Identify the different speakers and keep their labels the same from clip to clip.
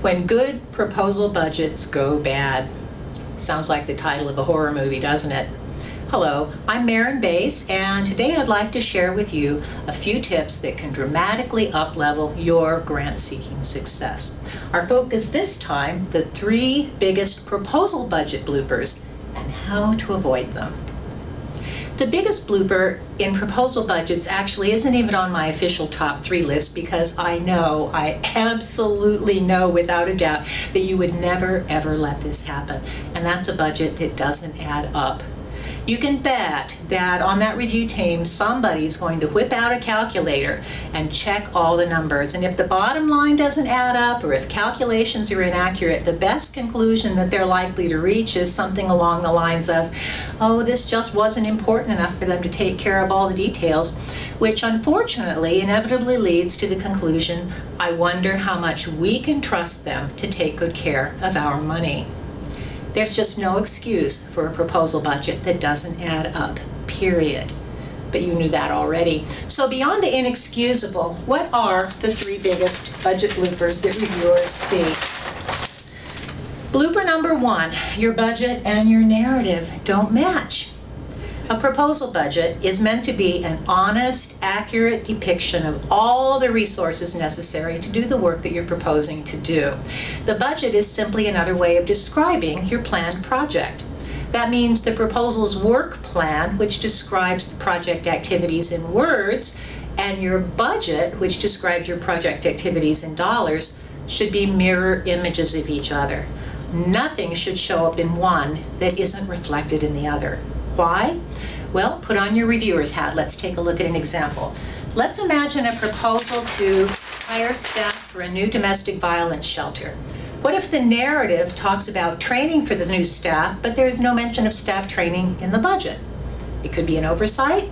Speaker 1: When good proposal budgets go bad. Sounds like the title of a horror movie, doesn't it? Hello, I'm Maren Bass, and today I'd like to share with you a few tips that can dramatically up-level your grant-seeking success. Our focus this time, the 3 biggest proposal budget bloopers and how to avoid them. The biggest blooper in proposal budgets actually isn't even on my official top 3 list, because I absolutely know without a doubt that you would never ever let this happen. And that's a budget that doesn't add up. You can bet that on that review team, somebody's going to whip out a calculator and check all the numbers. And if the bottom line doesn't add up, or if calculations are inaccurate, the best conclusion that they're likely to reach is something along the lines of, oh, this just wasn't important enough for them to take care of all the details, which unfortunately inevitably leads to the conclusion, I wonder how much we can trust them to take good care of our money. There's just no excuse for a proposal budget that doesn't add up, period. But you knew that already. So beyond the inexcusable, what are the 3 biggest budget bloopers that reviewers see? Blooper number 1, your budget and your narrative don't match. A proposal budget is meant to be an honest, accurate depiction of all the resources necessary to do the work that you're proposing to do. The budget is simply another way of describing your planned project. That means the proposal's work plan, which describes the project activities in words, and your budget, which describes your project activities in dollars, should be mirror images of each other. Nothing should show up in one that isn't reflected in the other. Why? Well, put on your reviewer's hat. Let's take a look at an example. Let's imagine a proposal to hire staff for a new domestic violence shelter. What if the narrative talks about training for the new staff, but there's no mention of staff training in the budget? It could be an oversight.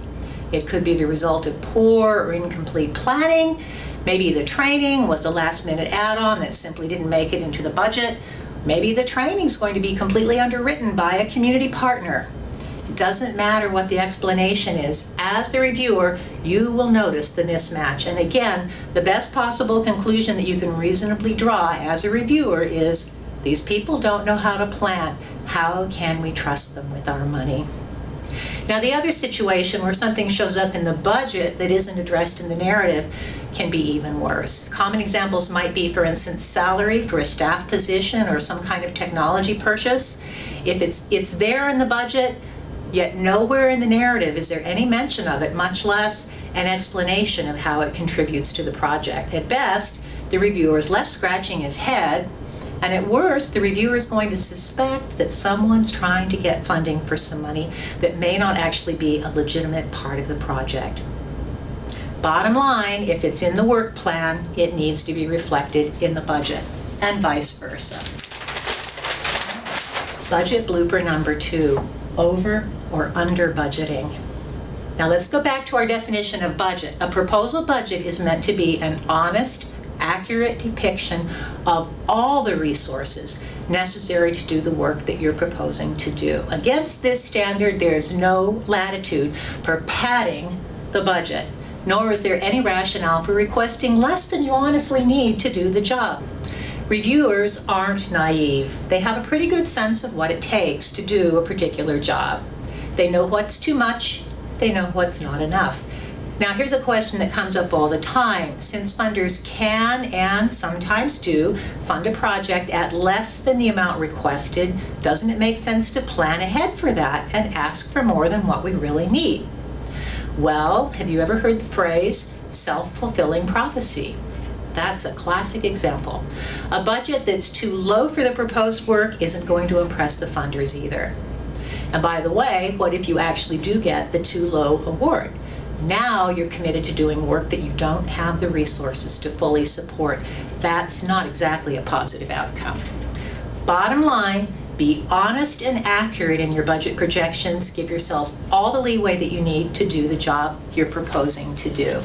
Speaker 1: It could be the result of poor or incomplete planning. Maybe the training was a last-minute add-on that simply didn't make it into the budget. Maybe the training is going to be completely underwritten by a community partner. It doesn't matter what the explanation is. As the reviewer, you will notice the mismatch. And again, the best possible conclusion that you can reasonably draw as a reviewer is, these people don't know how to plan. How can we trust them with our money? Now, the other situation where something shows up in the budget that isn't addressed in the narrative can be even worse. Common examples might be, for instance, salary for a staff position or some kind of technology purchase. If it's there in the budget, yet nowhere in the narrative is there any mention of it, much less an explanation of how it contributes to the project. At best, the reviewer is left scratching his head, and at worst, the reviewer is going to suspect that someone's trying to get funding for some money that may not actually be a legitimate part of the project. Bottom line, if it's in the work plan, it needs to be reflected in the budget, and vice versa. Budget blooper number 2, over or under budgeting. Now let's go back to our definition of budget. A proposal budget is meant to be an honest, accurate depiction of all the resources necessary to do the work that you're proposing to do. Against this standard, there's no latitude for padding the budget, nor is there any rationale for requesting less than you honestly need to do the job. Reviewers aren't naive. They have a pretty good sense of what it takes to do a particular job. They know what's too much, they know what's not enough. Now, here's a question that comes up all the time. Since funders can and sometimes do fund a project at less than the amount requested, doesn't it make sense to plan ahead for that and ask for more than what we really need? Well, have you ever heard the phrase self-fulfilling prophecy? That's a classic example. A budget that's too low for the proposed work isn't going to impress the funders either. And by the way, what if you actually do get the too low award? Now you're committed to doing work that you don't have the resources to fully support. That's not exactly a positive outcome. Bottom line, be honest and accurate in your budget projections. Give yourself all the leeway that you need to do the job you're proposing to do.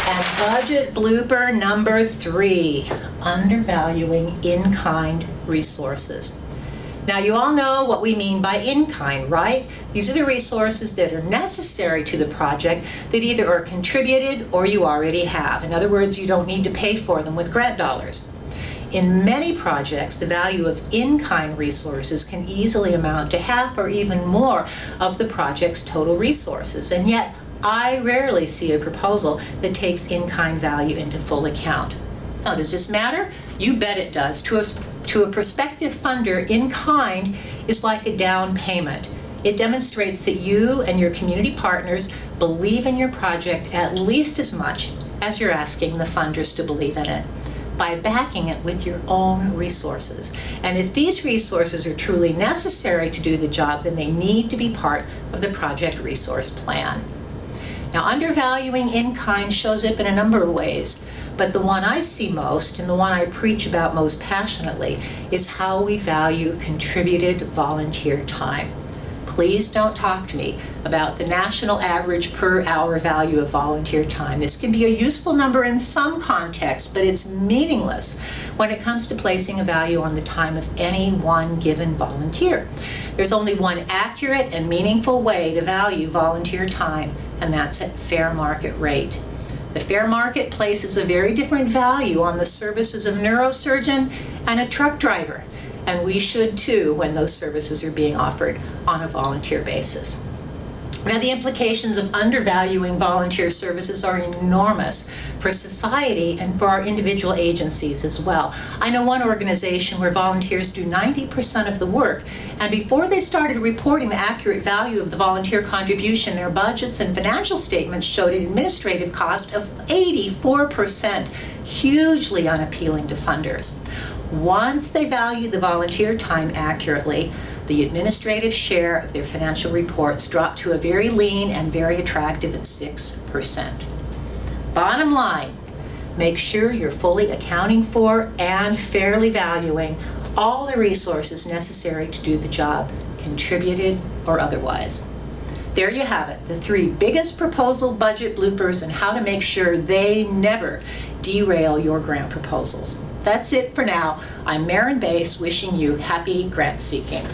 Speaker 1: And budget blooper number 3, undervaluing in-kind resources. Now, you all know what we mean by in-kind, right? These are the resources that are necessary to the project that either are contributed or you already have. In other words, you don't need to pay for them with grant dollars. In many projects, the value of in-kind resources can easily amount to half or even more of the project's total resources. And yet, I rarely see a proposal that takes in-kind value into full account. Now, does this matter? You bet it does. To a prospective funder, in-kind is like a down payment. It demonstrates that you and your community partners believe in your project at least as much as you're asking the funders to believe in it, by backing it with your own resources. And if these resources are truly necessary to do the job, then they need to be part of the project resource plan. Now, undervaluing in-kind shows up in a number of ways, but the one I see most, and the one I preach about most passionately, is how we value contributed volunteer time. Please don't talk to me about the national average per hour value of volunteer time. This can be a useful number in some contexts, but it's meaningless when it comes to placing a value on the time of any one given volunteer. There's only one accurate and meaningful way to value volunteer time, and that's at fair market rate. The fair market places a very different value on the services of a neurosurgeon and a truck driver, and we should too when those services are being offered on a volunteer basis. Now, the implications of undervaluing volunteer services are enormous for society and for our individual agencies as well. I know one organization where volunteers do 90% of the work, and before they started reporting the accurate value of the volunteer contribution, their budgets and financial statements showed an administrative cost of 84%, hugely unappealing to funders. Once they valued the volunteer time accurately, the administrative share of their financial reports dropped to a very lean and very attractive 6%. Bottom line, make sure you're fully accounting for and fairly valuing all the resources necessary to do the job, contributed or otherwise. There you have it, the 3 biggest proposal budget bloopers and how to make sure they never derail your grant proposals. That's it for now. I'm Maren Bass, wishing you happy grant seeking.